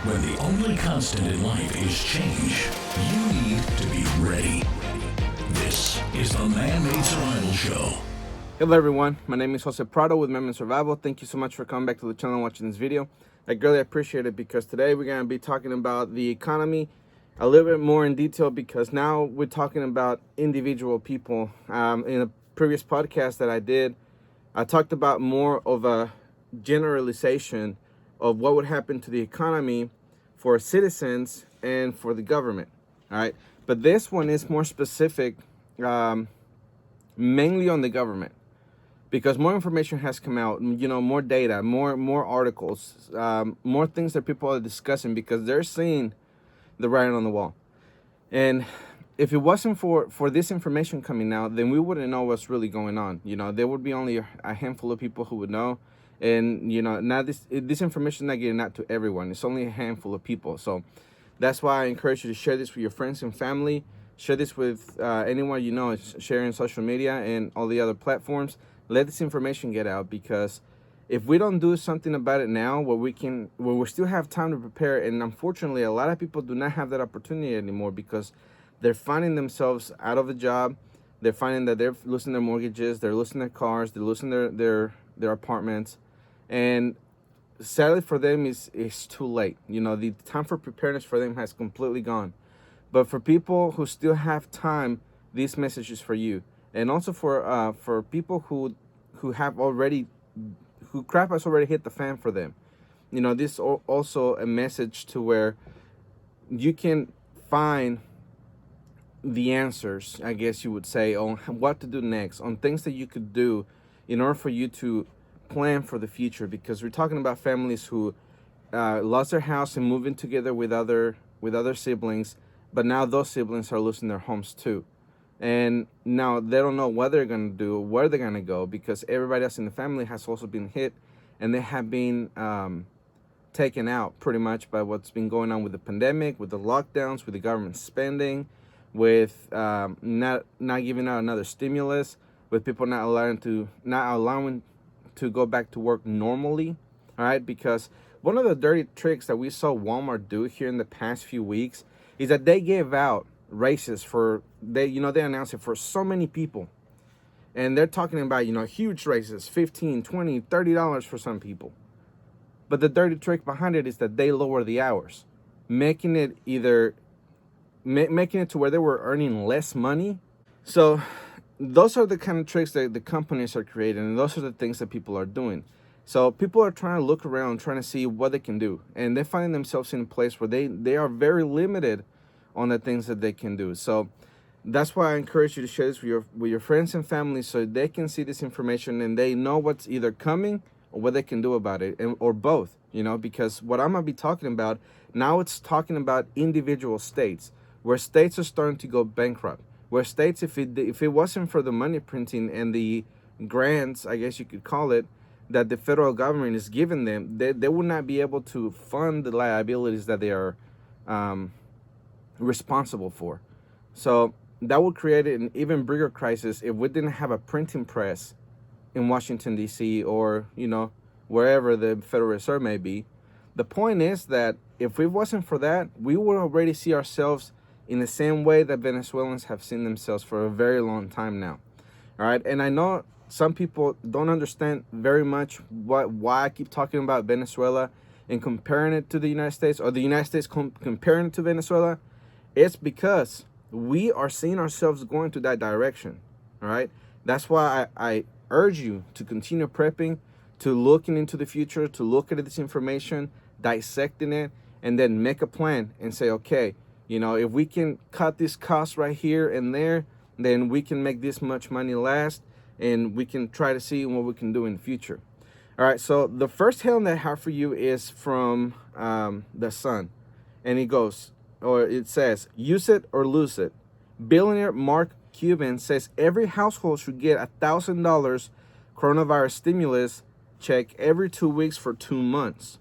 When the only constant in life is change, you need to be ready. This is the Man-Made Survival Show. Hello everyone, my name is Jose Prado with Man-Made Survival. Thank you so much for coming back to the channel and watching this video. I greatly appreciate it because today we're going to be talking about the economy a little bit more in detail, because now we're talking about individual people. In a previous podcast that I did, I talked about more of a generalization of what would happen to the economy for citizens and for the government. All right, but this one is more specific, mainly on the government, because more information has come out, more data, more articles, more things that people are discussing, because they're seeing the writing on the wall. And if it wasn't for this information coming out, then we wouldn't know what's really going on. There would be only a handful of people who would know. And, now this information is not getting out to everyone. It's only a handful of people. So that's why I encourage you to share this with your friends and family. Share this with anyone you know. Sharing social media and all the other platforms. Let this information get out, because if we don't do something about it now, where we still have time to prepare, and unfortunately a lot of people do not have that opportunity anymore, because they're finding themselves out of a job. They're finding that they're losing their mortgages, they're losing their cars, they're losing their apartments, and sadly for them it's too late. The time for preparedness for them has completely gone. But for people who still have time, this message is for you. And also for people who crap has already hit the fan for them. This is also a message to where you can find the answers, I guess you would say, on what to do next, on things that you could do in order for you to plan for the future. Because we're talking about families who lost their house and moved in together with other siblings, but now those siblings are losing their homes too. And now they don't know what they're going to do, where they're going to go, because everybody else in the family has also been hit, and they have been taken out pretty much by what's been going on with the pandemic, with the lockdowns, with the government spending, with not giving out another stimulus, with people not allowing to go back to work normally. All right, because one of the dirty tricks that we saw Walmart do here in the past few weeks is that they gave out raises they announced it for so many people, and they're talking about huge raises, $15, $20, $30 for some people. But the dirty trick behind it is that they lower the hours, making it to where they were earning less money. So those are the kind of tricks that the companies are creating, and those are the things that people are doing. So people are trying to look around, trying to see what they can do, and they're finding themselves in a place where they are very limited on the things that they can do. So that's why I encourage you to share this with your friends and family, so they can see this information and they know what's either coming or what they can do about it, or both. Because what I'm gonna be talking about now, it's talking about individual states, where states are starting to go bankrupt, where states, if it wasn't for the money printing and the grants, I guess you could call it, that the federal government is giving them, they would not be able to fund the liabilities that they are responsible for. So that would create an even bigger crisis if we didn't have a printing press in Washington, D.C., or wherever the Federal Reserve may be. The point is that if it wasn't for that, we would already see ourselves in the same way that Venezuelans have seen themselves for a very long time now. All right, and I know some people don't understand very much why I keep talking about Venezuela and comparing it to the United States, or the United States comparing it to Venezuela. It's because we are seeing ourselves going to that direction. All right, that's why I urge you to continue prepping, to looking into the future, to look at this information, dissecting it, and then make a plan and say, okay, if we can cut this cost right here and there, then we can make this much money last, and we can try to see what we can do in the future. All right, so the first headline that I have for you is from The Sun, and it says, use it or lose it. Billionaire Mark Cuban says every household should get $1,000 coronavirus stimulus check every 2 weeks for 2 months.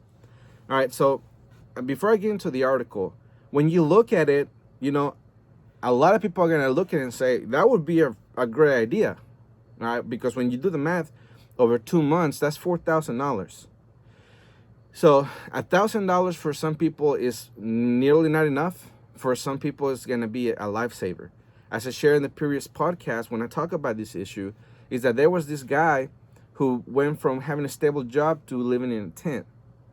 All right, so before I get into the article, when you look at it, a lot of people are going to look at it and say, that would be a great idea. All right, because when you do the math, over 2 months, that's $4,000. So $1,000 for some people is nearly not enough. For some people, it's going to be a lifesaver. As I shared in the previous podcast, when I talk about this issue, is that there was this guy who went from having a stable job to living in a tent,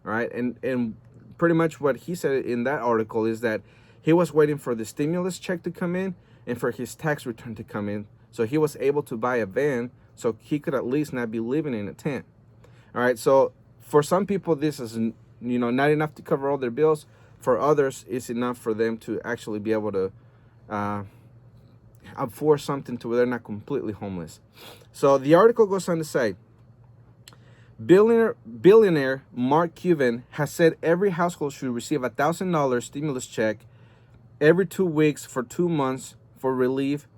right? And pretty much what he said in that article is that he was waiting for the stimulus check to come in and for his tax return to come in, so he was able to buy a van so he could at least not be living in a tent. All right, so for some people, this is not enough to cover all their bills. For others, it's enough for them to actually be able to afford something to where they're not completely homeless. So the article goes on to say, billionaire Mark Cuban has said every household should receive $1,000 stimulus check every 2 weeks for 2 months for relief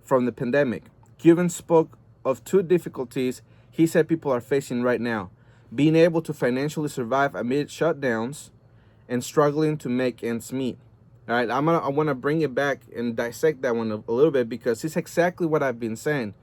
from the pandemic. Cuban spoke of two difficulties he said people are facing right now: being able to financially survive amid shutdowns and struggling to make ends meet. All right, I want to bring it back and dissect that one a little bit, because it's exactly what I've been saying.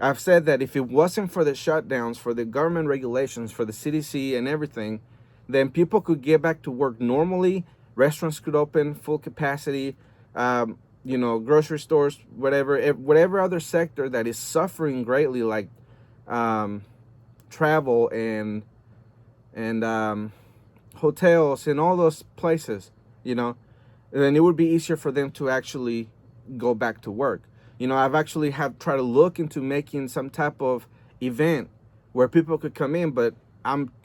I've said that if it wasn't for the shutdowns, for the government regulations, for the CDC and everything, then people could get back to work normally. Restaurants could open full capacity. Grocery stores, whatever other sector that is suffering greatly, like travel and hotels and all those places, then it would be easier for them to actually go back to work. I've actually tried to look into making some type of event where people could come in, but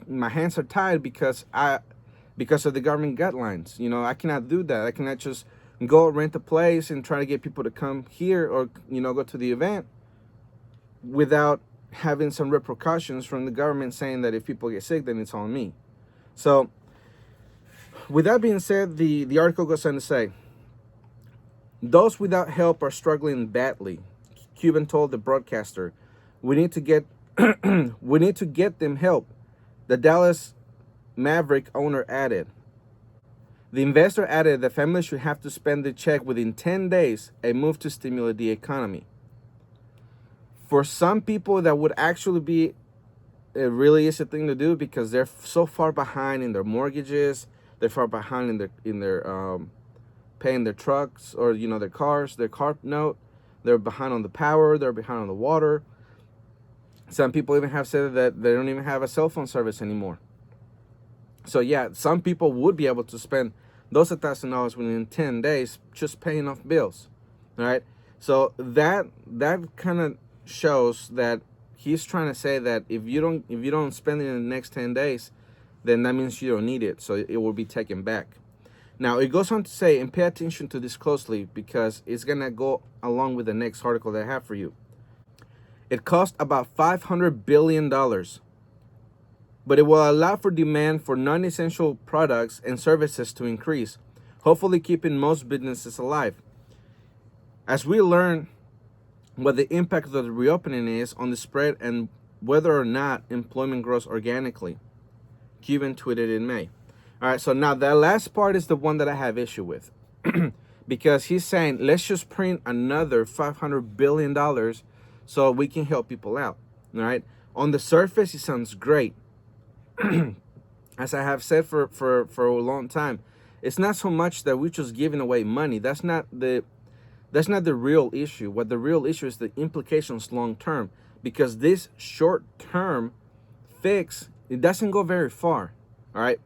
my hands are tied because of the government guidelines. I cannot do that. I cannot just go rent a place and try to get people to come here or go to the event without having some repercussions from the government saying that if people get sick, then it's on me. So with that being said, the article goes on to say, those without help are struggling badly. Cuban told the broadcaster, we need to get them help. The Dallas Maverick owner added. The investor added that families should have to spend the check within 10 days, a move to stimulate the economy. For some people, that would actually be a really easy thing to do, because they're so far behind in their mortgages, they're far behind in their paying their trucks or their cars, their car note. They're behind on the power, they're behind on the water. Some people even have said that they don't even have a cell phone service anymore. So yeah, some people would be able to spend those $1,000 within 10 days just paying off bills. All right. So that kind of shows that he's trying to say that if you don't spend it in the next 10 days, then that means you don't need it. So it will be taken back. Now it goes on to say, and pay attention to this closely, because it's gonna go along with the next article that I have for you. It cost about $500 billion, but it will allow for demand for non-essential products and services to increase, hopefully keeping most businesses alive. As we learn what the impact of the reopening is on the spread and whether or not employment grows organically, Cuban tweeted in May. All right, so now that last part is the one that I have issue with, because he's saying, let's just print another $500 billion so we can help people out. All right, on the surface, it sounds great. As I have said for a long time, it's not so much that we're just giving away money. That's not the real issue. What the real issue is the implications long term, because this short term fix, it doesn't go very far. All right,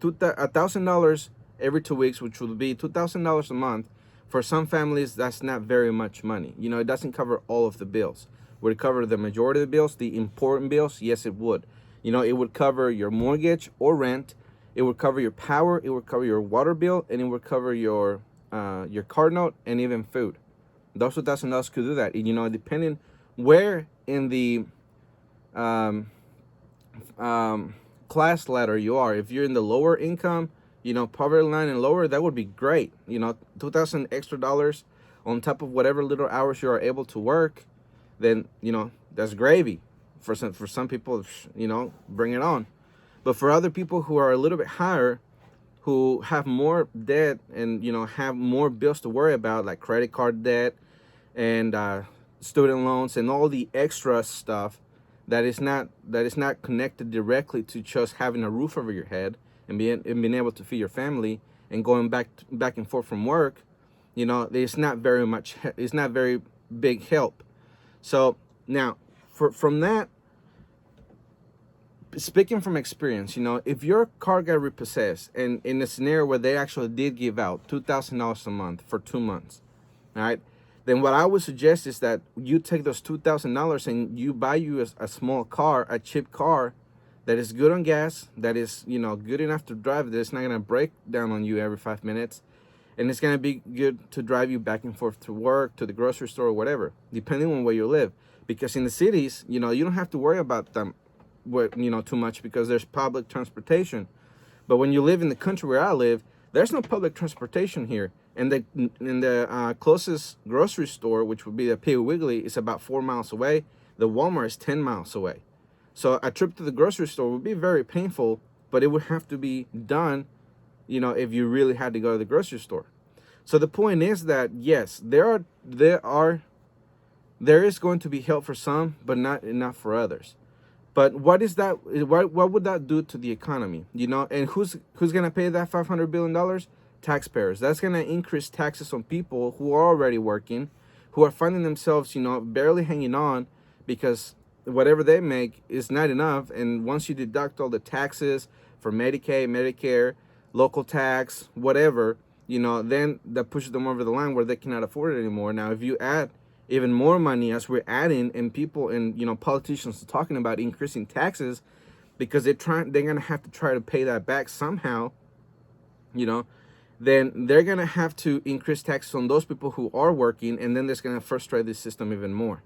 $1,000 every 2 weeks, which would be $2,000 a month. For some families, that's not very much money. It doesn't cover all of the bills. Would it cover the majority of the bills, the important bills? Yes, it would. It would cover your mortgage or rent. It would cover your power. It would cover your water bill, and it would cover your card note and even food. Those $2,000 could do that. Depending where in the class ladder you are. If you're in the lower income, poverty line and lower, that would be great. $2,000 extra dollars on top of whatever little hours you are able to work, then that's gravy. For some people, bring it on. But for other people who are a little bit higher, who have more debt and have more bills to worry about, like credit card debt and student loans and all the extra stuff, that is not connected directly to just having a roof over your head and being able to feed your family and going back and forth from work, it's not very big help. So now, from that, speaking from experience, if your car got repossessed, and in a scenario where they actually did give out $2,000 a month for 2 months, all right, then what I would suggest is that you take those $2,000 and you buy you a small car, a cheap car that is good on gas, that is, good enough to drive, that it's not going to break down on you every 5 minutes, and it's going to be good to drive you back and forth to work, to the grocery store, or whatever, depending on where you live. Because in the cities, you don't have to worry about them, too much, because there's public transportation. But when you live in the country where I live, there's no public transportation here, and the closest grocery store, which would be the Piggly Wiggly, is about 4 miles away. The Walmart is 10 miles away. So a trip to the grocery store would be very painful, but it would have to be done, if you really had to go to the grocery store. So the point is that yes, there is going to be help for some, but not enough for others. But what would that do to the economy? And who's going to pay that $500 billion? Taxpayers. That's going to increase taxes on people who are already working, who are finding themselves, barely hanging on because whatever they make is not enough. And once you deduct all the taxes for Medicaid, Medicare, local tax, whatever, then that pushes them over the line where they cannot afford it anymore. Now, if you add even more money, as we're adding, and people and politicians are talking about increasing taxes because they're going to have to try to pay that back somehow, then they're going to have to increase taxes on those people who are working, and then that's going to frustrate the system even more.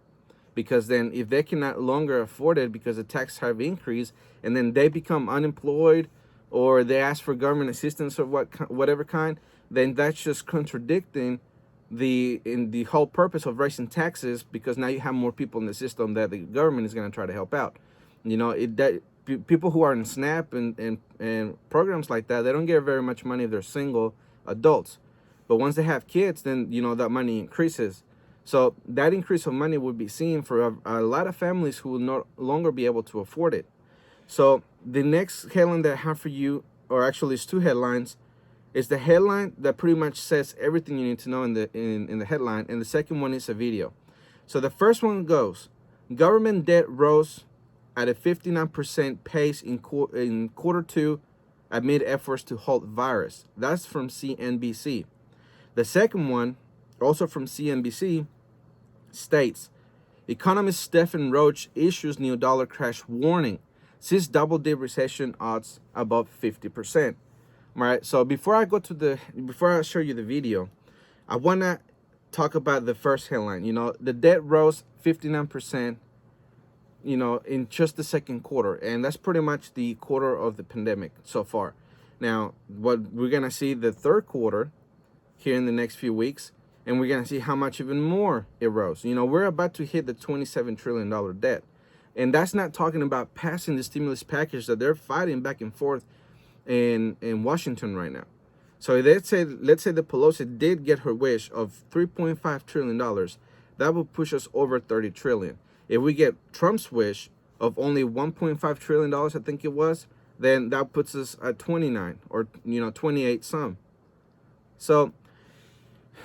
Because then if they can no longer afford it because the taxes have increased, and then they become unemployed or they ask for government assistance of whatever kind, then that's just contradicting the whole purpose of raising taxes, because now you have more people in the system that the government is going to try to help out. People who are in SNAP and programs like that, they don't get very much money if they're single adults. But once they have kids, then that money increases. So that increase of money would be seen for a lot of families who will no longer be able to afford it. So the next headline that I have for you, or actually it's two headlines, is the headline that pretty much says everything you need to know in the headline, and the second one is a video. So the first one goes, government debt rose at a 59% pace in quarter two amid efforts to halt virus. That's from CNBC. The second one, also from CNBC, states, economist Stephen Roach issues new dollar crash warning, sees double-dip recession odds above 50%. All right, so before I show you the video, I want to talk about the first headline. The debt rose 59%, in just the second quarter, and that's pretty much the quarter of the pandemic so far. Now, what we're going to see the third quarter here in the next few weeks, and we're going to see how much even more it rose. We're about to hit the $27 trillion debt, and that's not talking about passing the stimulus package that they're fighting back and forth in Washington right now. So let's say the Pelosi did get her wish of $3.5 trillion, that would push us over 30 trillion. If we get Trump's wish of only $1.5 trillion, I think it was, then that puts us at 29 or 28 some. So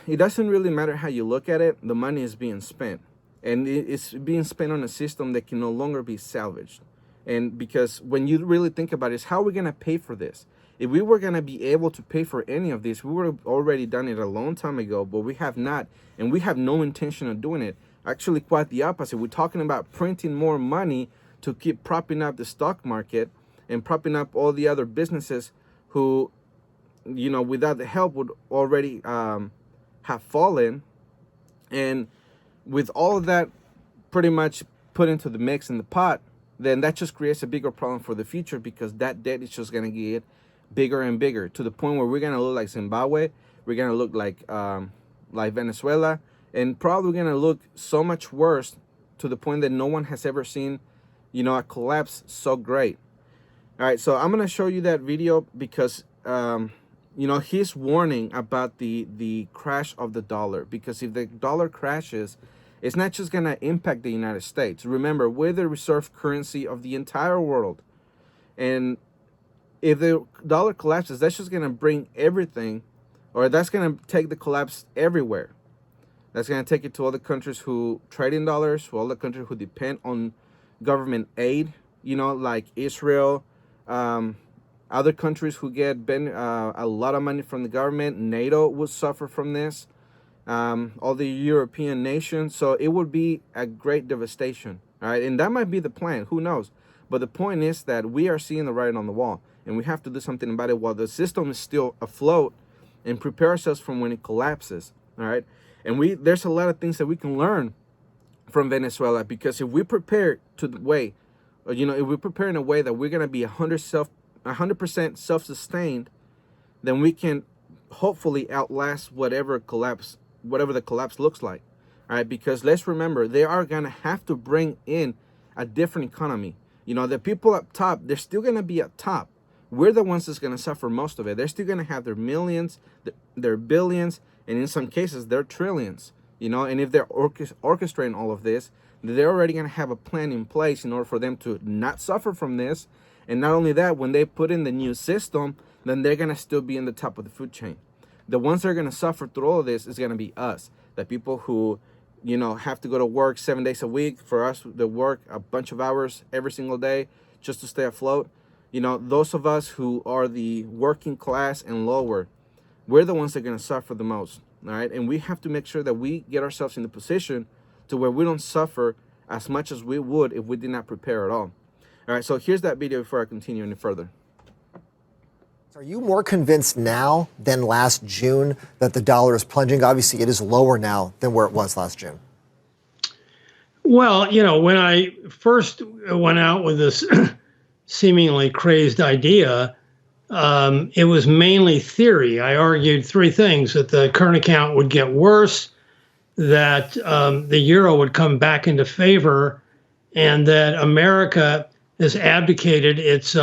it doesn't really matter how you look at it. The money is being spent, and it's being spent on a system that can no longer be salvaged. And because when you really think about it, is how are we going to pay for this? If we were going to be able to pay for any of this, we would have already done it a long time ago, but we have not, and we have no intention of doing it. Actually, quite the opposite. We're talking about printing more money to keep propping up the stock market and propping up all the other businesses who, without the help would already have fallen. And with all of that pretty much put into the mix in the pot, then that just creates a bigger problem for the future, because that debt is just going to get bigger and bigger, to the point where we're going to look like Zimbabwe, we're going to look like Venezuela, and probably going to look so much worse, to the point that no one has ever seen, a collapse so great. All right, so I'm going to show you that video because, he's warning about the crash of the dollar, because if the dollar crashes, It's not just going to impact the United States. Remember, we're the reserve currency of the entire world. And if the dollar collapses, that's just going to bring everything, or that's going to take the collapse everywhere. That's going to take it to other countries who trade in dollars, to other countries who depend on government aid, like Israel, other countries who get a lot of money from the government. NATO would suffer from this, all the European nations. So it would be a great devastation, all right? And that might be the plan, who knows? But the point is that we are seeing the writing on the wall, and we have to do something about it while the system is still afloat, and prepare ourselves from when it collapses, all right? And there's a lot of things that we can learn from Venezuela, because if we prepare to the way, if we prepare in a way that we're going to be 100% self-sustained, then we can hopefully outlast whatever the collapse looks like, all right? Because let's remember, they are going to have to bring in a different economy. The people up top, they're still going to be up top. We're the ones that's going to suffer most of it. They're still going to have their millions, their billions, and in some cases, their trillions. And if they're orchestrating all of this, they're already going to have a plan in place in order for them to not suffer from this. And not only that, when they put in the new system, then they're going to still be in the top of the food chain. The ones that are going to suffer through all of this is going to be us, the people who, have to go to work 7 days a week. For us, they work a bunch of hours every single day just to stay afloat. Those of us who are the working class and lower, we're the ones that are going to suffer the most, all right? And we have to make sure that we get ourselves in the position to where we don't suffer as much as we would if we did not prepare at all. All right, so here's that video before I continue any further. Are you more convinced now than last June that the dollar is plunging? Obviously, it is lower now than where it was last June. Well, when I first went out with this seemingly crazed idea, it was mainly theory. I argued three things: that the current account would get worse, that the euro would come back into favor, and that America has abdicated its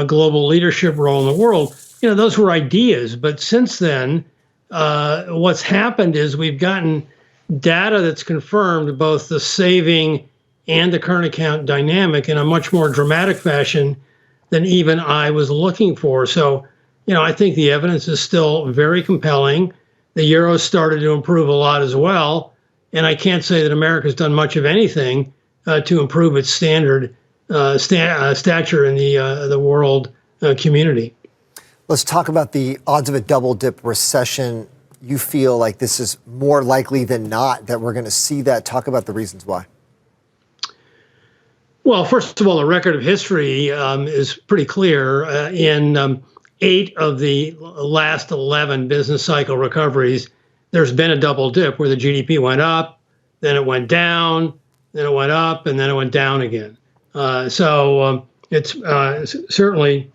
global leadership role in the world. Those were ideas. But since then, what's happened is we've gotten data that's confirmed both the saving and the current account dynamic in a much more dramatic fashion than even I was looking for. So, I think the evidence is still very compelling. The euro started to improve a lot as well. And I can't say that America's done much of anything to improve its stature in the world community. Let's talk about the odds of a double dip recession. You feel like this is more likely than not that we're going to see that. Talk about the reasons why. Well, first of all, the record of history is pretty clear. In 8 of the last 11 business cycle recoveries, there's been a double dip where the GDP went up, then it went down, then it went up, and then it went down again. So it's certainly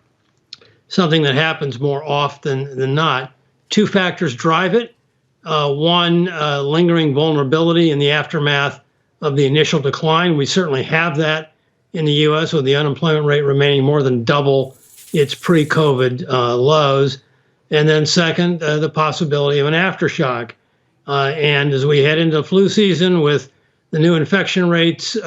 something that happens more often than not. 2 factors drive it. One, lingering vulnerability in the aftermath of the initial decline. We certainly have that in the U.S. with the unemployment rate remaining more than double its pre-COVID lows. And then second, the possibility of an aftershock. And as we head into flu season with the new infection rates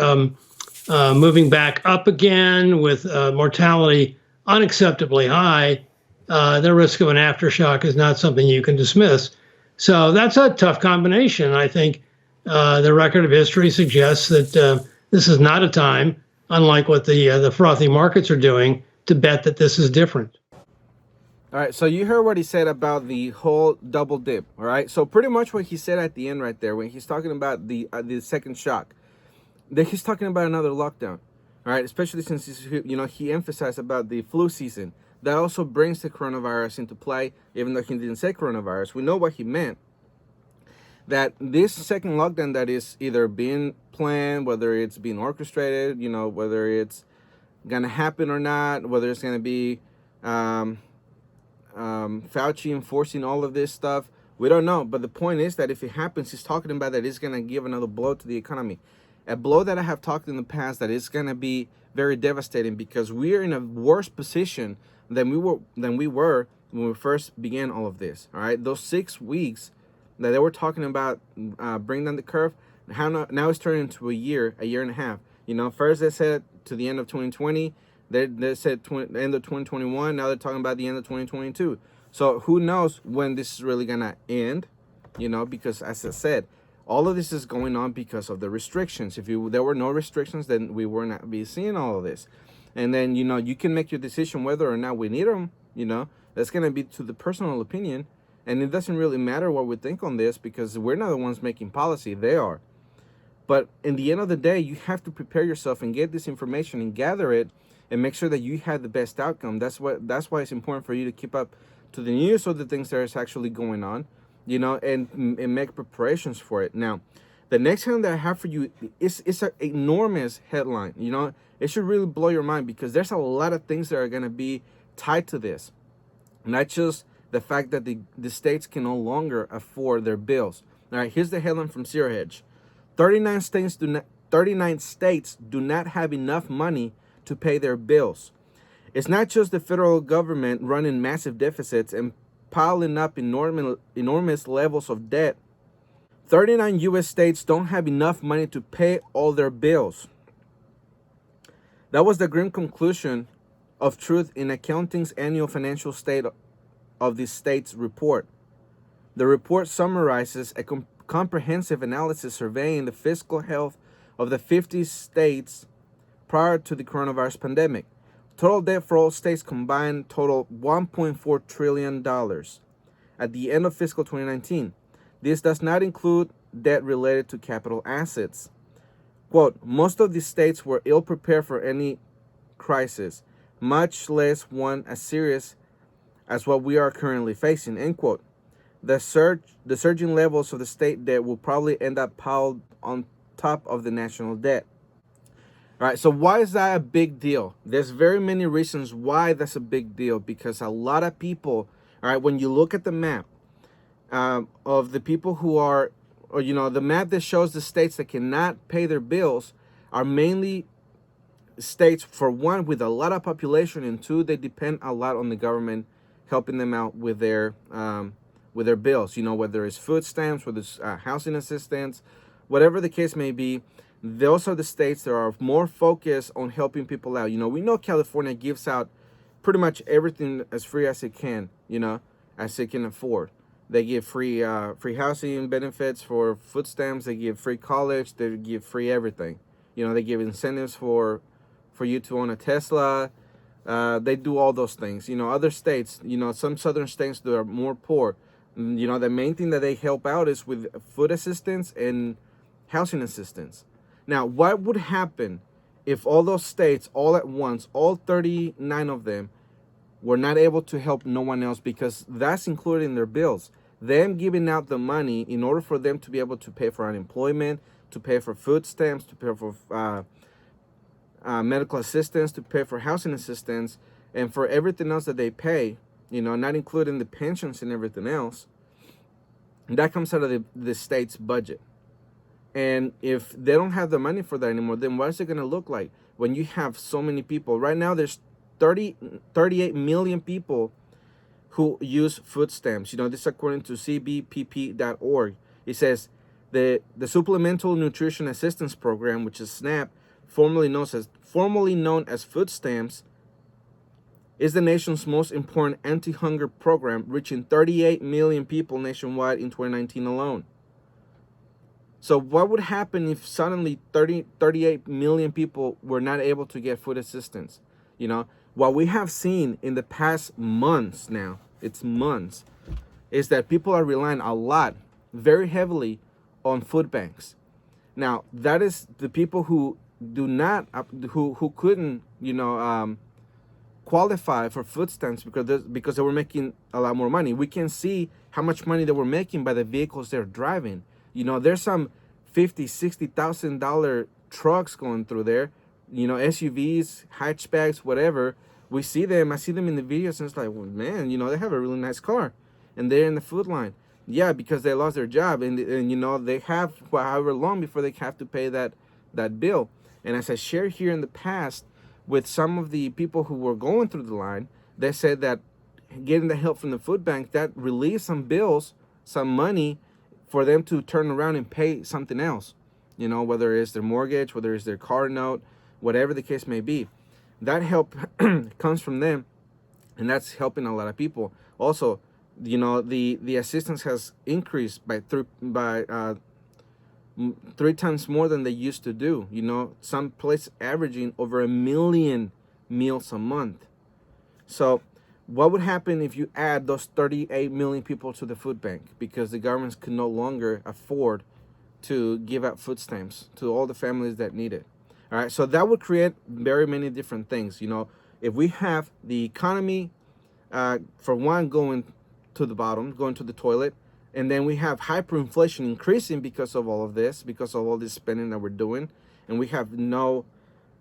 moving back up again, with mortality unacceptably high, the risk of an aftershock is not something you can dismiss. So that's a tough combination. I think the record of history suggests that this is not a time, unlike what the frothy markets are doing, to bet that this is different. All right, so you heard what he said about the whole double dip, all right? So pretty much what he said at the end right there, when he's talking about the second shock, that he's talking about another lockdown, all right? Especially since he emphasized about the flu season. That also brings the coronavirus into play, even though he didn't say coronavirus. We know what he meant. That this second lockdown that is either being planned, whether it's being orchestrated, whether it's going to happen or not, whether it's going to be Fauci enforcing all of this stuff, we don't know. But the point is that if it happens, he's talking about that it's going to give another blow to the economy. A blow that I have talked in the past that is going to be very devastating, because we're in a worse position than we were when we first began all of this. All right, those 6 weeks that they were talking about bring down the curve, Now it's turning into a year and a half. First they said to the end of 2020. They said end of 2021. Now they're talking about the end of 2022. So who knows when this is really gonna end? Because as I said, all of this is going on because of the restrictions. If there were no restrictions, then we would not be seeing all of this. And then you can make your decision whether or not we need them. That's gonna be to the personal opinion, and it doesn't really matter what we think on this because we're not the ones making policy. They are. But in the end of the day, you have to prepare yourself and get this information and gather it and make sure that you have the best outcome. That's why it's important for you to keep up to the news of the things that is actually going on, and make preparations for it. Now, the next headline that I have for you is an enormous headline. It should really blow your mind because there's a lot of things that are going to be tied to this. Not just the fact that the states can no longer afford their bills. All right, here's the headline from Zero Hedge. 39 states do not have enough money to pay their bills. It's not just the federal government running massive deficits and piling up enormous levels of debt. 39 U.S. states don't have enough money to pay all their bills. That was the grim conclusion of Truth in Accounting's annual financial state of the states report. The report summarizes a comprehensive analysis surveying the fiscal health of the 50 states prior to the coronavirus pandemic. Total debt for all states combined totaled $1.4 trillion at the end of fiscal 2019. This does not include debt related to capital assets. Quote, most of the states were ill prepared for any crisis, much less one as serious as what we are currently facing, end quote. The surging levels of the state debt will probably end up piled on top of the national debt. All right, so why is that a big deal? There's very many reasons why that's a big deal, because a lot of people, all right, when you look at the map of the people who are, or the map that shows the states that cannot pay their bills are mainly states, for one, with a lot of population, and two, they depend a lot on the government helping them out with their bills, whether it's food stamps, whether it's housing assistance, whatever the case may be. Those are the states that are more focused on helping people out. We know California gives out pretty much everything as free as it can, as it can afford. They give free housing benefits for food stamps. They give free college. They give free everything. They give incentives for you to own a Tesla. They do all those things. Other states, some southern states that are more poor, the main thing that they help out is with food assistance and housing assistance. Now, what would happen if all those states, all at once, all 39 of them, were not able to help no one else, because that's included in their bills? Them giving out the money in order for them to be able to pay for unemployment, to pay for food stamps, to pay for medical assistance, to pay for housing assistance, and for everything else that they pay, not including the pensions and everything else, that comes out of the state's budget. And if they don't have the money for that anymore, then what is it going to look like when you have so many people? Right now, there's 38 million people who use food stamps. This is according to cbpp.org. It says the Supplemental Nutrition Assistance Program, which is SNAP, formerly known as food stamps, is the nation's most important anti-hunger program, reaching 38 million people nationwide in 2019 alone. So what would happen if suddenly 38 million people were not able to get food assistance? What we have seen in the past months now, it's months, is that people are relying a lot, very heavily, on food banks. Now, that is the people who who couldn't, qualify for food stamps because they were making a lot more money. We can see how much money they were making by the vehicles they're driving. There's some $50,000-$60,000 trucks going through there, SUVs, hatchbacks, whatever. We see them. I see them in the videos, and it's like, well, man, they have a really nice car, and they're in the food line. Yeah, because they lost their job, and they have however long before they have to pay that bill. And as I shared here in the past with some of the people who were going through the line, they said that getting the help from the food bank, that relieved some bills, some money, for them to turn around and pay something else. whether it's their mortgage, whether it's their car note, whatever the case may be. That help comes from them, and that's helping a lot of people. Also, the assistance has increased by 3 times more than they used to do. Some place averaging over 1 million meals a month. So what would happen if you add those 38 million people to the food bank, because the governments could no longer afford to give out food stamps to all the families that need it? All right, so that would create very many different things. If we have the economy, for one, going to the bottom, going to the toilet, and then we have hyperinflation increasing because of all of this, because of all this spending that we're doing, and we have no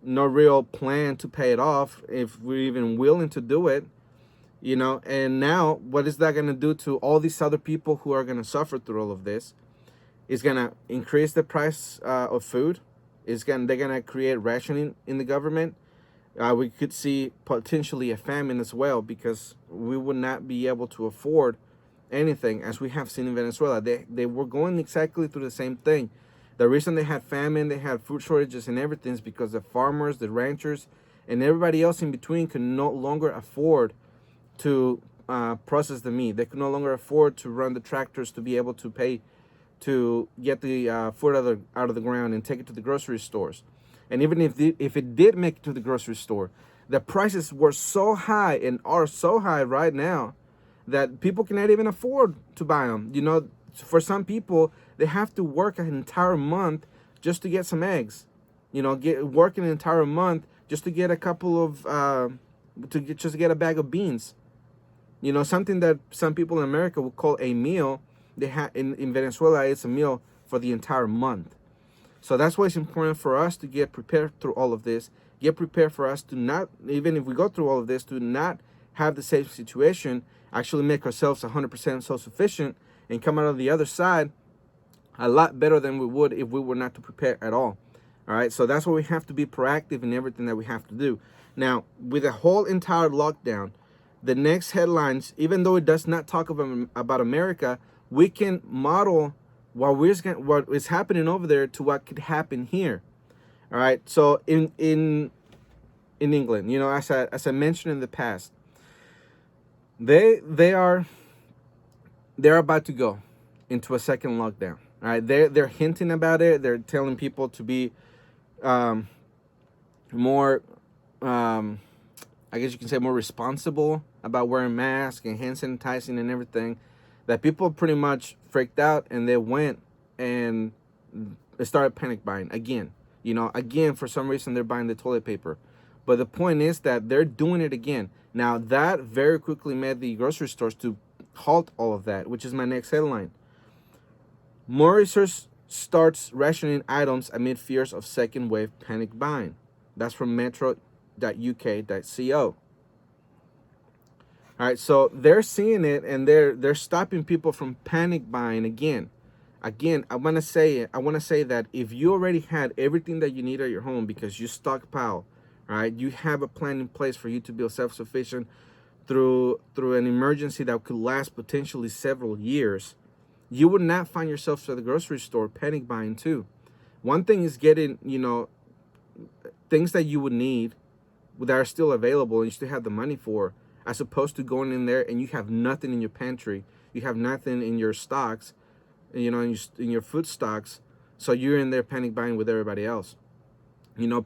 real plan to pay it off if we're even willing to do it, and now what is that going to do to all these other people who are going to suffer through all of this? It's going to increase the price of food. They're going to create rationing in the government. We could see potentially a famine as well, because we would not be able to afford anything, as we have seen in Venezuela. They were going exactly through the same thing. The reason they had famine, they had food shortages and everything, is because the farmers, the ranchers, and everybody else in between could no longer afford to process the meat. They could no longer afford to run the tractors to be able to pay to get the food out of the ground and take it to the grocery stores. And even if it did make it to the grocery store, the prices were so high and are so high right now that people cannot even afford to buy them. For some people, they have to work an entire month just to get some eggs. Work an entire month just to get a couple of just to get a bag of beans. Something that some people in America would call a meal, in Venezuela, it's a meal for the entire month. So that's why it's important for us to get prepared through all of this. Get prepared for us to not, even if we go through all of this, to not have the same situation, actually make ourselves 100% self-sufficient, and come out of the other side a lot better than we would if we were not to prepare at all. All right, so that's why we have to be proactive in everything that we have to do. Now, with the whole entire lockdown, the next headlines, even though it does not talk about America, we can model what is happening over there to what could happen here. All right, so in England, as I mentioned in the past, they're about to go into a second lockdown. All right, they're hinting about it. They're telling people to be more, I guess you can say, more responsible about wearing masks and hand sanitizing and everything. That people pretty much freaked out, and they went and they started panic buying again. Again, for some reason, they're buying the toilet paper. But the point is that they're doing it again. Now, that very quickly made the grocery stores to halt all of that, which is my next headline. More research starts rationing items amid fears of second wave panic buying. That's from metro.uk.co. All right, so they're seeing it, and they're stopping people from panic buying again. Again, I want to say that if you already had everything that you need at your home because you stockpile, right? You have a plan in place for you to be self-sufficient through an emergency that could last potentially several years. You would not find yourself at the grocery store panic buying too. One thing is getting, things that you would need that are still available and you still have the money for, as opposed to going in there and you have nothing in your pantry, you have nothing in your stocks, in your food stocks, so you're in there panic buying with everybody else.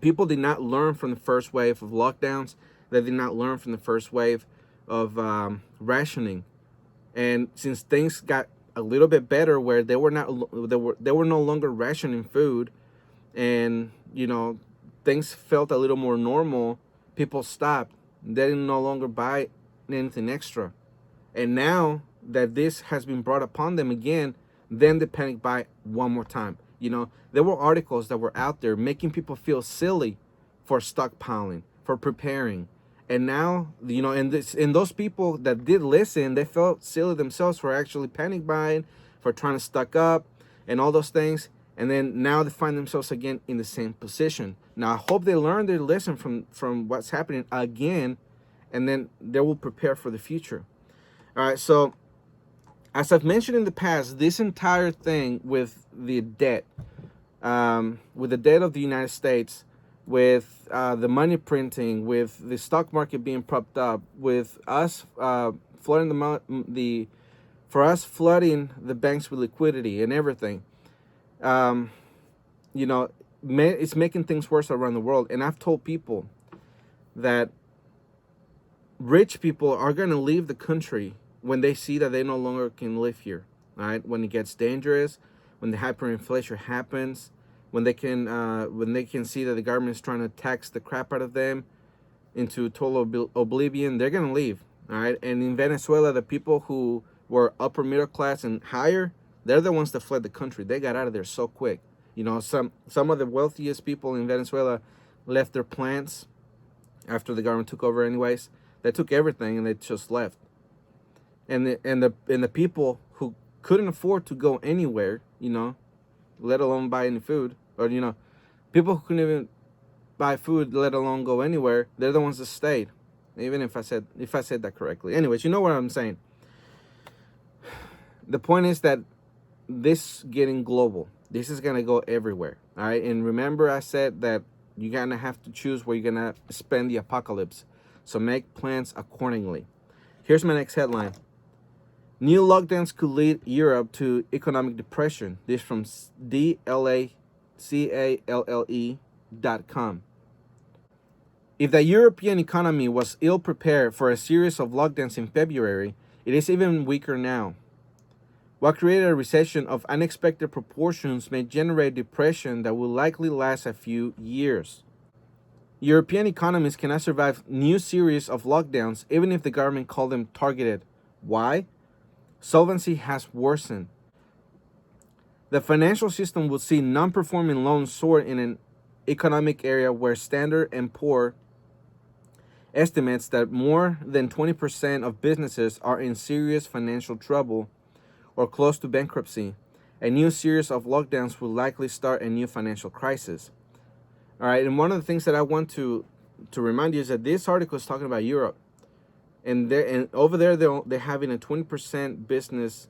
People did not learn from the first wave of lockdowns. They did not learn from the first wave of rationing, and since things got a little bit better, where they were no longer rationing food, and things felt a little more normal, people stopped. They didn't no longer buy anything extra. And now that this has been brought upon them again, then they panic buy one more time. There were articles that were out there making people feel silly for stockpiling, for preparing. And now, and those people that did listen, they felt silly themselves for actually panic buying, for trying to stock up and all those things. And then now they find themselves again in the same position. Now, I hope they learn their lesson from what's happening again, and then they will prepare for the future. All right, so as I've mentioned in the past, this entire thing with the debt, with the debt of the United States, with the money printing, with the stock market being propped up, with us flooding flooding the banks with liquidity and everything, you know, it's making things worse around the world. And I've told people that rich people are going to leave the country when they see that they no longer can live here, right? When it gets dangerous, when the hyperinflation happens, when they can see that the government is trying to tax the crap out of them into total oblivion, they're going to leave, all right? And in Venezuela, the people who were upper middle class and higher, they're the ones that fled the country. They got out of there so quick. You know, some of the wealthiest people in Venezuela left their plants after the government took over anyways. They took everything and they just left. And the people who couldn't afford to go anywhere, you know, let alone buy any food, or, you know, people who couldn't even buy food, let alone go anywhere, they're the ones that stayed. Even if I said that correctly. Anyways, you know what I'm saying. The point is that this getting global. This is gonna go everywhere. All right. And remember, I said that you're gonna have to choose where you're gonna spend the apocalypse. So make plans accordingly. Here's my next headline. New lockdowns could lead Europe to economic depression. This from DLACALLE.com. If the European economy was ill prepared for a series of lockdowns in February, it is even weaker now. What created a recession of unexpected proportions may generate depression that will likely last a few years. European economies cannot survive new series of lockdowns even if the government called them targeted. Why? Solvency has worsened. The financial system will see non-performing loans soar in an economic area where Standard & Poor estimates that more than 20% of businesses are in serious financial trouble or close to bankruptcy. A new series of lockdowns will likely start a new financial crisis. All right, and one of the things that I want to remind you is that this article is talking about Europe, and over there they're having a 20% business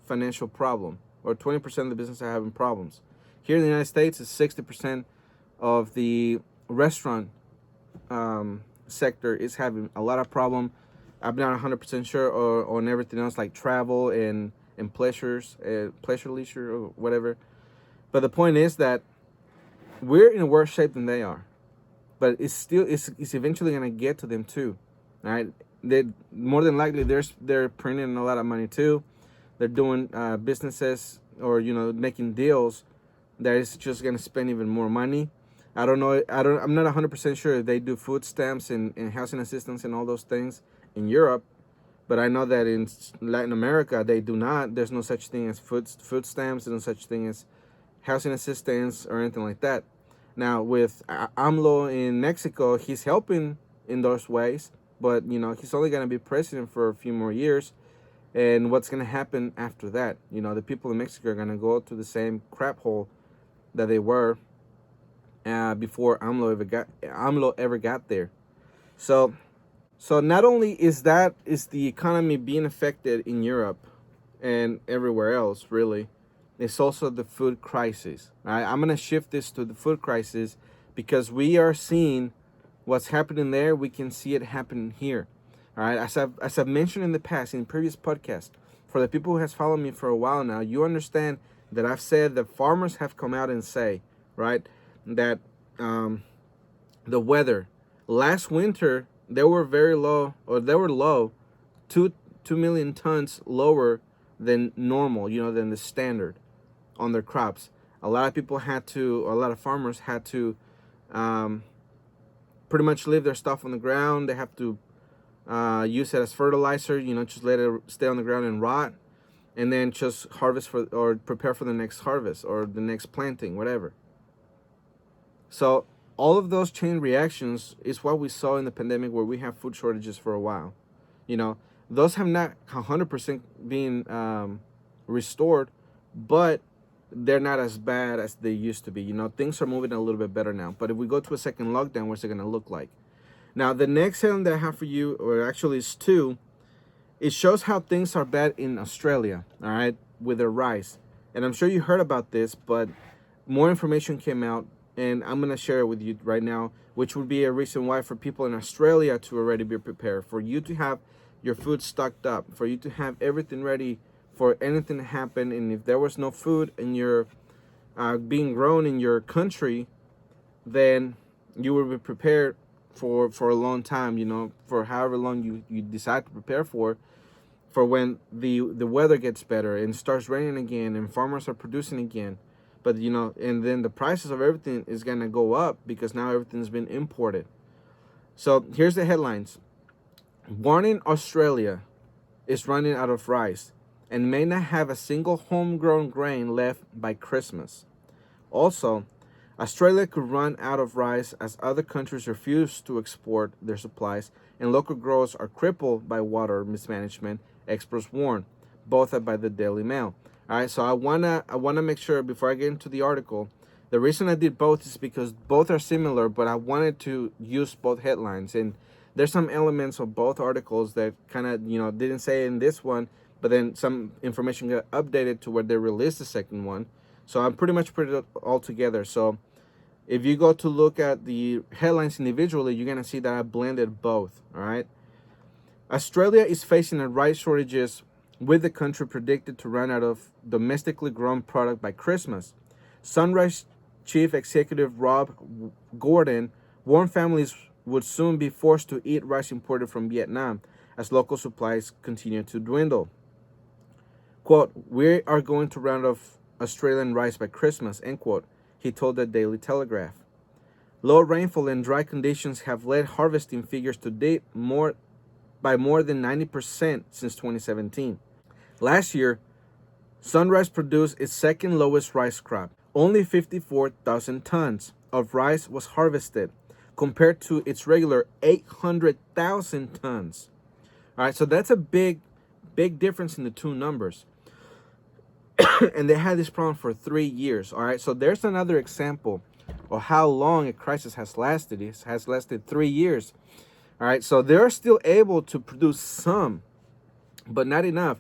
financial problem, or 20% of the business are having problems. Here in the United States, it's 60% of the restaurant sector is having a lot of problem. I'm not 100% sure on everything else like travel and pleasure leisure or whatever. But the point is that we're in a worse shape than they are. But it's eventually going to get to them too. All right? They more than likely they're printing a lot of money too. They're doing businesses or, you know, making deals that is just going to spend even more money. I'm not 100% sure if they do food stamps and housing assistance and all those things in Europe. But I know that in Latin America, they do not. There's no such thing as food stamps. There's no such thing as housing assistance or anything like that. Now, with AMLO in Mexico, he's helping in those ways. But, you know, he's only going to be president for a few more years. And what's going to happen after that? You know, the people in Mexico are going to go to the same crap hole that they were before AMLO ever got there. So not only is the economy being affected in Europe and everywhere else, really, it's also the food crisis. Right? I'm going to shift this to the food crisis because we are seeing what's happening there. We can see it happening here. All right, as I've mentioned in the past, in previous podcasts, for the people who has followed me for a while now, you understand that I've said that farmers have come out and say, right, that the weather last winter they were low, 2 million tons lower than normal, you know, than the standard on their crops. A lot of farmers had to pretty much leave their stuff on the ground. They have to use it as fertilizer, you know, just let it stay on the ground and rot, and then just harvest or prepare for the next harvest or the next planting, whatever. So all of those chain reactions is what we saw in the pandemic, where we have food shortages for a while. You know, those have not 100% been restored, but they're not as bad as they used to be. You know, things are moving a little bit better now. But if we go to a second lockdown, what's it going to look like? Now, the next headline that I have for you, or actually it's two, it shows how things are bad in Australia, all right, with their rice. And I'm sure you heard about this, but more information came out, and I'm gonna share it with you right now, which would be a reason why for people in Australia to already be prepared, for you to have your food stocked up, for you to have everything ready for anything to happen. And if there was no food in your being grown in your country, then you will be prepared for a long time, for however long you decide to prepare for when the weather gets better and starts raining again and farmers are producing again. But and then the prices of everything is gonna go up because now everything's been imported. So here's the headlines. Warning: Australia is running out of rice and may not have a single homegrown grain left by Christmas. Also, Australia could run out of rice as other countries refuse to export their supplies and local growers are crippled by water mismanagement, experts warn, both by the Daily Mail. All right, so I wanna make sure before I get into the article, the reason I did both is because both are similar, but I wanted to use both headlines. And there's some elements of both articles that kind of, didn't say in this one, but then some information got updated to where they released the second one. So I'm pretty much put it all together. So if you go to look at the headlines individually, you're going to see that I blended both, all right? Australia is facing a rice shortages with the country predicted to run out of domestically grown product by Christmas. Sunrise Chief Executive Rob Gordon warned families would soon be forced to eat rice imported from Vietnam as local supplies continue to dwindle. Quote, "We are going to run out of Australian rice by Christmas," end quote, he told the Daily Telegraph. Low rainfall and dry conditions have led harvesting figures to date by more than 90% since 2017. Last year, Sunrise produced its second lowest rice crop. Only 54,000 tons of rice was harvested compared to its regular 800,000 tons. All right, so that's a big difference in the two numbers. And they had this problem for 3 years. All right, so there's another example of how long a crisis has lasted. It has lasted 3 years. All right, so they're still able to produce some, but not enough.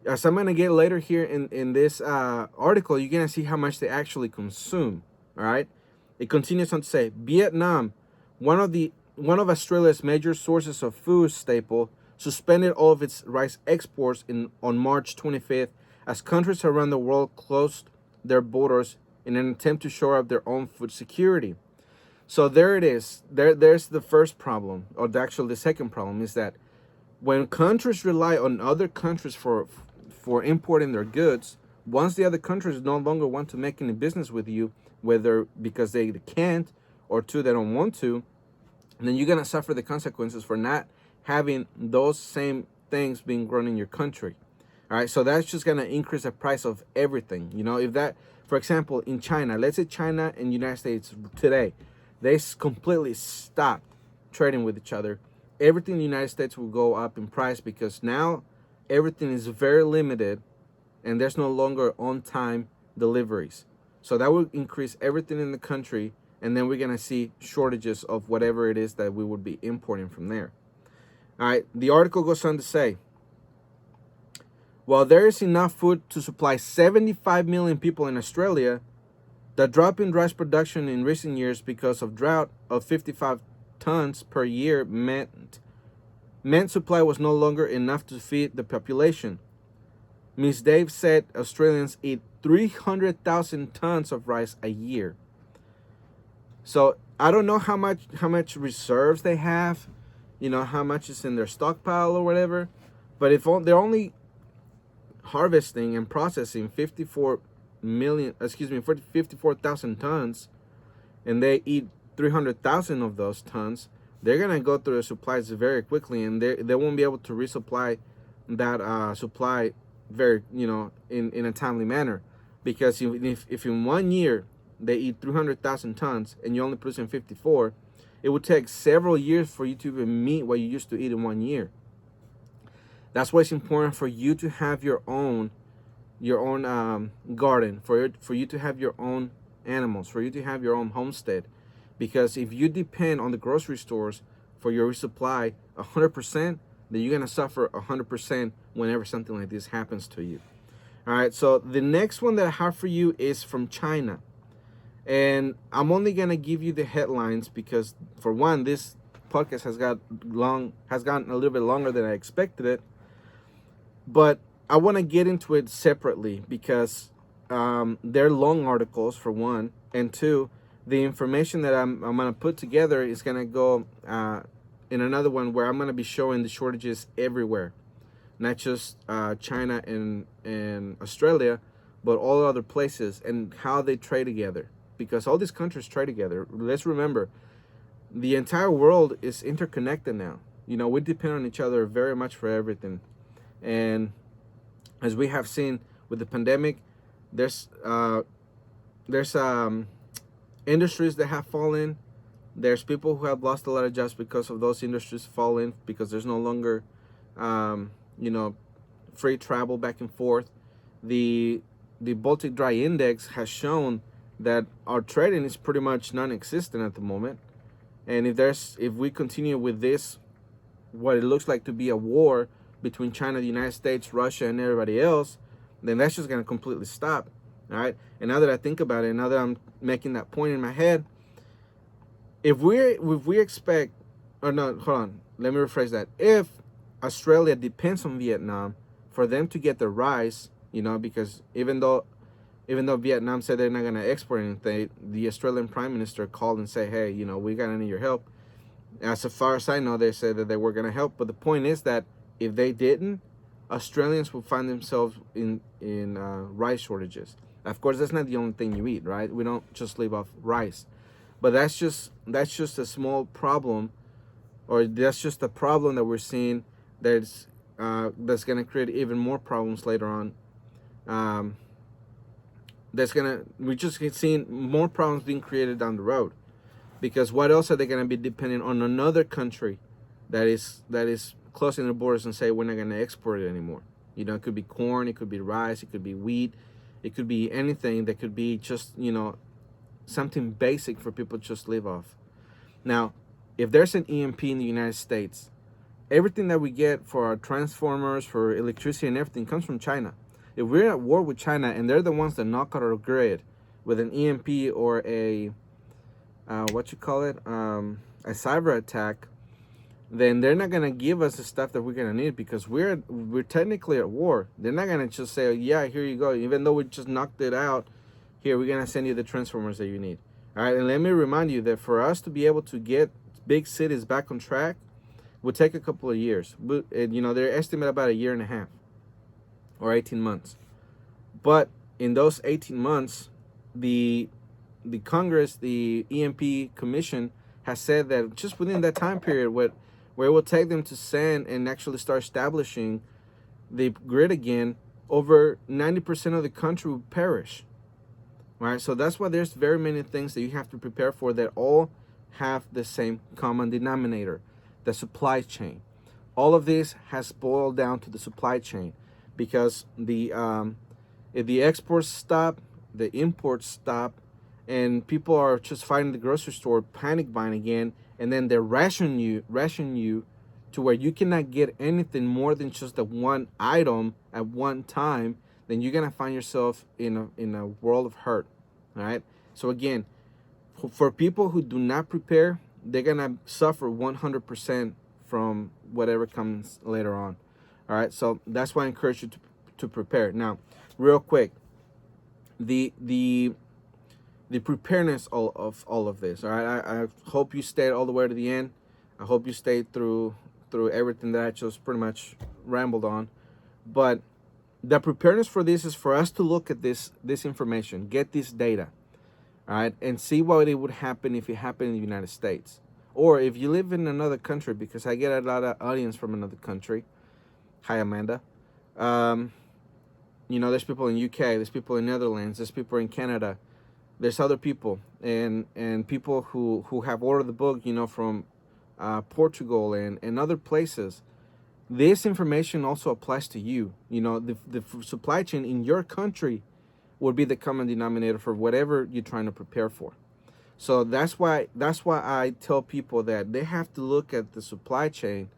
As I'm going to get later here in this article, you're going to see how much they actually consume. All right, it continues on to say, Vietnam, one of Australia's major sources of food staple, suspended all of its rice exports on March 25th as countries around the world closed their borders in an attempt to shore up their own food security. So there it is. There's the first problem, or actually the second problem, is that when countries rely on other countries for importing their goods, once the other countries no longer want to make any business with you, whether because they can't or two, they don't want to, then you're going to suffer the consequences for not having those same things being grown in your country. All right, so that's just going to increase the price of everything. If that, for example, in China, let's say China and United States today, they completely stopped trading with each other. Everything in the United States will go up in price because now everything is very limited and there's no longer on-time deliveries. So that will increase everything in the country, and then we're going to see shortages of whatever it is that we would be importing from there. All right, the article goes on to say, while there is enough food to supply 75 million people in Australia, the drop in rice production in recent years because of drought of 55 tons per year meant supply was no longer enough to feed the population. Ms. Dave said Australians eat 300,000 tons of rice a year. So I don't know how much reserves they have, how much is in their stockpile or whatever, but if they're only harvesting and processing 54,000 tons, and they eat 300,000 of those tons, they're gonna go through the supplies very quickly, and they won't be able to resupply that supply very in a timely manner, because if in 1 year they eat 300,000 tons and you're only producing 54, it would take several years for you to even meet what you used to eat in 1 year. That's why it's important for you to have your own garden, for you to have your own animals, for you to have your own homestead. Because if you depend on the grocery stores for your resupply 100%, then you're gonna suffer 100% whenever something like this happens to you. All right, so the next one that I have for you is from China. And I'm only gonna give you the headlines because, for one, this podcast has gotten a little bit longer than I expected it. But I want to get into it separately because they're long articles, for one, and two, the information that I'm gonna put together is gonna go in another one where I'm gonna be showing the shortages everywhere, not just China and Australia, but all other places, and how they trade together, because all these countries trade together. Let's remember, the entire world is interconnected now. We depend on each other very much for everything. And as we have seen with the pandemic, there's industries that have fallen. There's people who have lost a lot of jobs because of those industries falling, because there's no longer free travel back and forth. The Baltic Dry Index has shown that our trading is pretty much non-existent at the moment. And if we continue with this, what it looks like to be a war between China, the United States, Russia, and everybody else, then that's just going to completely stop. All right. And now that I think about it, now that I'm making that point in my head, if we expect, or no, hold on, let me rephrase that. If Australia depends on Vietnam for them to get the rice, because even though Vietnam said they're not going to export anything, the Australian Prime Minister called and said, hey, we got to need your help. As far as I know, they said that they were going to help. But the point is that if they didn't, Australians will find themselves in rice shortages. Of course, that's not the only thing you eat, right? We don't just live off rice. But that's just a small problem, or that's just a problem that we're seeing that's going to create even more problems later on. We're just seeing more problems being created down the road, because what else are they going to be depending on another country that is closing the borders and say we're not going to export it anymore? It could be corn, it could be rice, it could be wheat, it could be anything that could be just something basic for people to just live off. Now, if there's an EMP in the United States, everything that we get for our transformers, for electricity and everything comes from China. If we're at war with China and they're the ones that knock out our grid with an EMP or a a cyber attack, then they're not gonna give us the stuff that we're gonna need, because we're technically at war. They're not gonna just say, yeah, here you go, even though we just knocked it out. Here, we're gonna send you the transformers that you need. All right, and let me remind you that for us to be able to get big cities back on track would take a couple of years. But they're estimated about a year and a half or 18 months. But in those 18 months, the Congress, the EMP Commission, has said that just within that time period, where it will take them to send and actually start establishing the grid again, over 90% of the country will perish. Right? So that's why there's very many things that you have to prepare for that all have the same common denominator, the supply chain. All of this has boiled down to the supply chain, because if the exports stop, the imports stop, and people are just finding the grocery store panic buying again, and then they ration you to where you cannot get anything more than just the one item at one time, then you're gonna find yourself in a world of hurt. All right. So again, for people who do not prepare, they're gonna suffer 100% from whatever comes later on. All right. So that's why I encourage you to prepare. Now, real quick, the preparedness of all of this. All right. I hope you stayed all the way to the end. I hope you stayed through everything that I just pretty much rambled on. But the preparedness for this is for us to look at this information, get this data, all right, and see what it would happen if it happened in the United States, or if you live in another country, because I get a lot of audience from another country. Hi, Amanda. There's people in UK, there's people in Netherlands, there's people in Canada, there's other people, and people who have ordered the book, from Portugal and other places. This information also applies to you. The supply chain in your country would be the common denominator for whatever you're trying to prepare for. So that's why I tell people that they have to look at the supply chain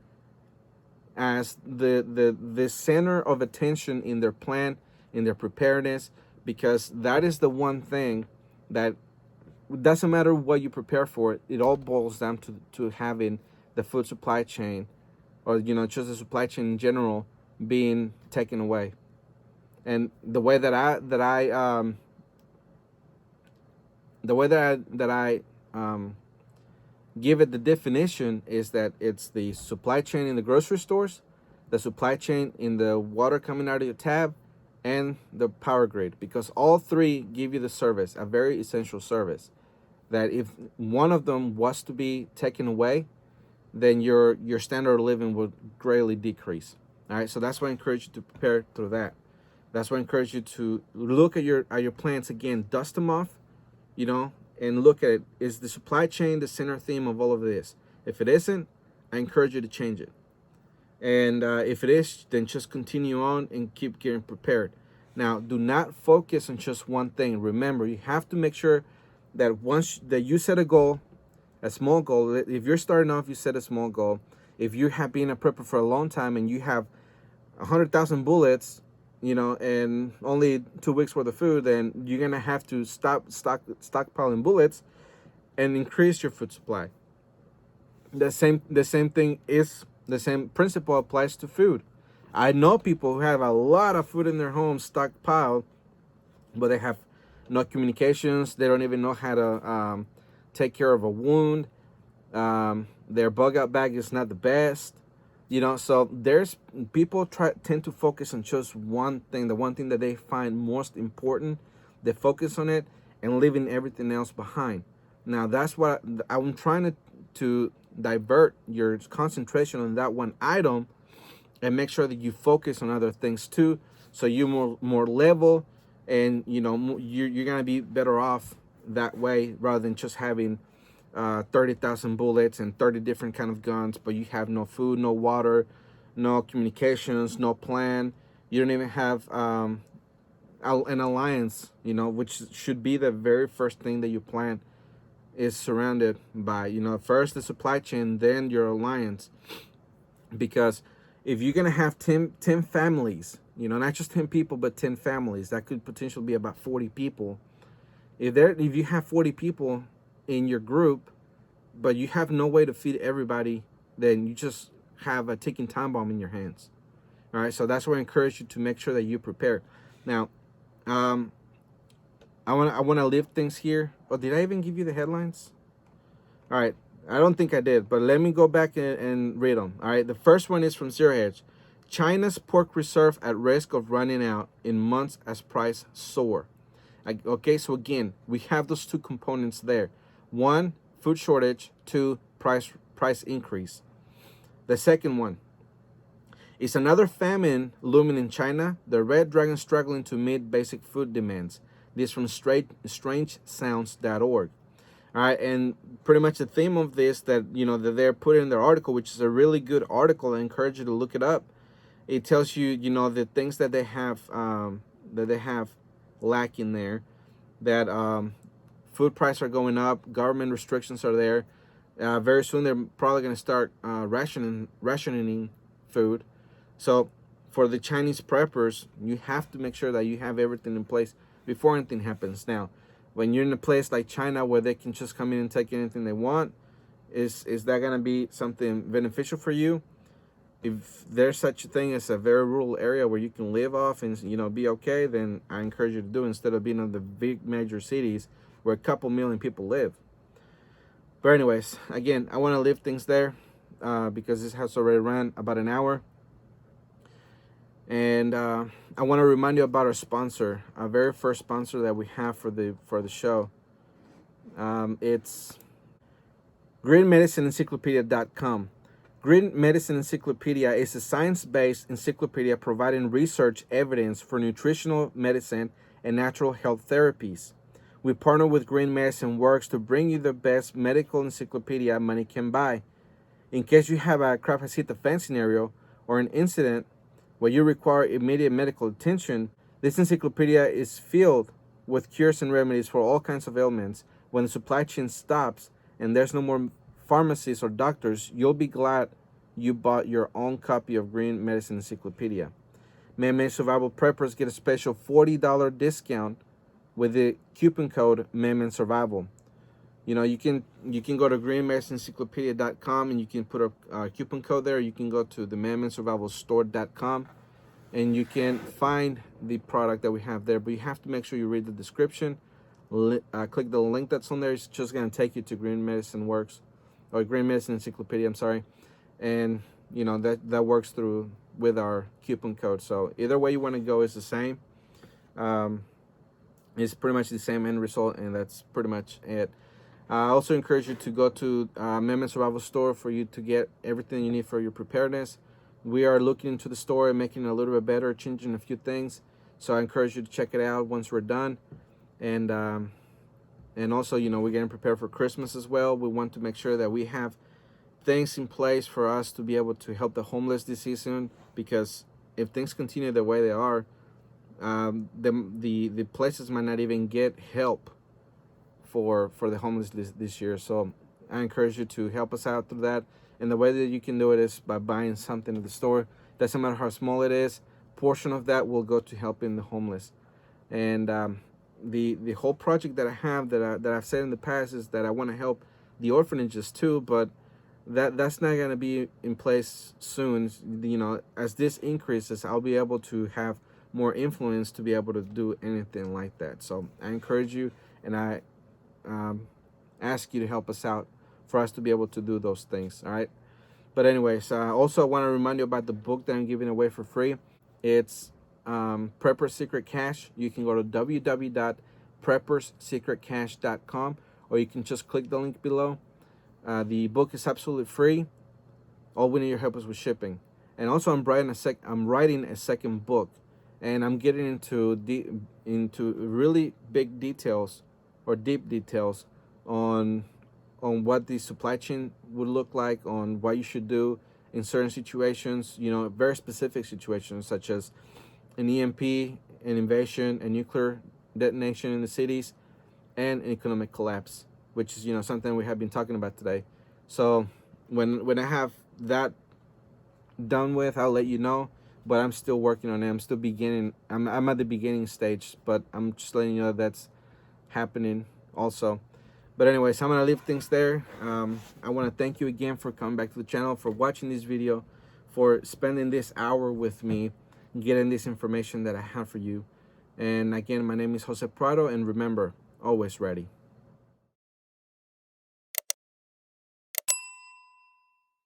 as the center of attention in their plan, in their preparedness, because that is the one thing that it doesn't matter what you prepare for it. It all boils down to having the food supply chain, or just the supply chain in general, being taken away. And the way that I give it the definition is that it's the supply chain in the grocery stores, the supply chain in the water coming out of your tap, and the power grid, because all three give you the service, a very essential service, that if one of them was to be taken away, then your standard of living would greatly decrease. All right, so that's why I encourage you to prepare through that. That's why I encourage you to look at your plants again, dust them off, and look at it. Is the supply chain the center theme of all of this? If it isn't, I encourage you to change it. And if it is, then just continue on and keep getting prepared. Now, do not focus on just one thing. Remember, you have to make sure that once that you set a goal, a small goal. If you're starting off, you set a small goal. If you have been a prepper for a long time and you have 100,000 bullets, and only 2 weeks worth of food, then you're gonna have to stop stockpiling bullets and increase your food supply. The same principle applies to food. I know people who have a lot of food in their homes stockpiled, but they have no communications. They don't even know how to take care of a wound. Their bug out bag is not the best. So there's people tend to focus on just one thing, the one thing that they find most important. They focus on it and leaving everything else behind. Now that's what I'm trying to divert your concentration on that one item and make sure that you focus on other things too, so you're more level, and you're gonna be better off that way, rather than just having 30,000 bullets and 30 different kind of guns, but you have no food, no water, no communications, no plan. You don't even have an alliance, which should be the very first thing that you plan, is surrounded by, first the supply chain, then your alliance. Because if you're going to have 10 families, not just 10 people, but 10 families, that could potentially be about 40 people. If you have 40 people in your group, but you have no way to feed everybody, then you just have a ticking time bomb in your hands. All right, so that's why I encourage you to make sure that you prepare. Now, I want to leave things here. Oh, did I even give you the headlines? All right, I don't think I did, but let me go back and read them. All right, the first one is from Zero Hedge. China's pork reserve at risk of running out in months as price soar. Okay, so again, we have those two components there. One, food shortage. Two, price increase. The second one is another famine looming in China. The red dragon struggling to meet basic food demands. This from strangesounds.org. All right, and pretty much the theme of this that they're putting in their article, which is a really good article. I encourage you to look it up. It tells you the things that they have lacking there, that food prices are going up, government restrictions are there. Very soon they're probably going to start rationing food. So for the Chinese preppers, you have to make sure that you have everything in place before anything happens. Now, when you're in a place like China where they can just come in and take anything they want, is that going to be something beneficial for you? If there's such a thing as a very rural area where you can live off and be okay, then I encourage you to do it, instead of being in the big major cities where a couple million people live. But anyways, again, I want to leave things there because this has already ran about an hour. And I want to remind you about our sponsor, our very first sponsor that we have for the show. It's GreenMedicineEncyclopedia.com. Green Medicine Encyclopedia is a science-based encyclopedia providing research evidence for nutritional medicine and natural health therapies. We partner with Green Medicine Works to bring you the best medical encyclopedia money can buy. In case you have a capacita fan scenario or an incident where you require immediate medical attention, this encyclopedia is filled with cures and remedies for all kinds of ailments. When the supply chain stops and there's no more pharmacies or doctors, you'll be glad you bought your own copy of Green Medicine Encyclopedia. Man-Made Survival Preppers get a special $40 discount with the coupon code Man-Made Survival. You know, you can go to greenmedicinencyclopedia.com and you can put a coupon code there. You can go to the manmansurvivalstore.com and you can find the product that we have there. But you have to make sure you read the description. Click the link that's on there. It's just going to take you to Green Medicine Works, or Green Medicine Encyclopedia, I'm sorry. And, you know, that works through with our coupon code. So either way you want to go is the same. It's pretty much the same end result, and that's pretty much it. I also encourage you to go to Amendment Survival Store for you to get everything you need for your preparedness. We are looking into the store and making it a little bit better, changing a few things. So I encourage you to check it out once we're done. And also, you know, we're getting prepared for Christmas as well. We want to make sure that we have things in place for us to be able to help the homeless this season, because if things continue the way they are, the places might not even get help for the homeless this year. So I encourage you to help us out through that. And the way that you can do it is by buying something at the store. Doesn't matter how small it is. Portion of that will go to helping the homeless. And the whole project that I have that I've said in the past is that I want to help the orphanages too, but that's not going to be in place soon. You know, as this increases, I'll be able to have more influence to be able to do anything like that. So I encourage you, and I ask you to help us out for us to be able to do those things. All right. But anyways, also I want to remind you about the book that I'm giving away for free. It's Preppers Secrete Cache. You can go to www.prepperssecretcache.com, or you can just click the link below. The book is absolutely free. All we need your help is with shipping. And also, I'm writing a second book, and I'm getting into really big details, or deep details, on what the supply chain would look like, on what you should do in certain situations. You know, very specific situations such as an EMP, an invasion, a nuclear detonation in the cities, and an economic collapse, which is, you know, something we have been talking about today. So when I have that done with, I'll let you know. But I'm still working on it. I'm still beginning. I'm at the beginning stage, but I'm just letting you know that's happening also. But anyways, I'm gonna leave things there. I want to thank you again for coming back to the channel, for watching this video, for spending this hour with me, getting this information that I have for you. And again, my name is Jose Prado, and remember, always ready.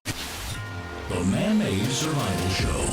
The Man-Made Survival Show.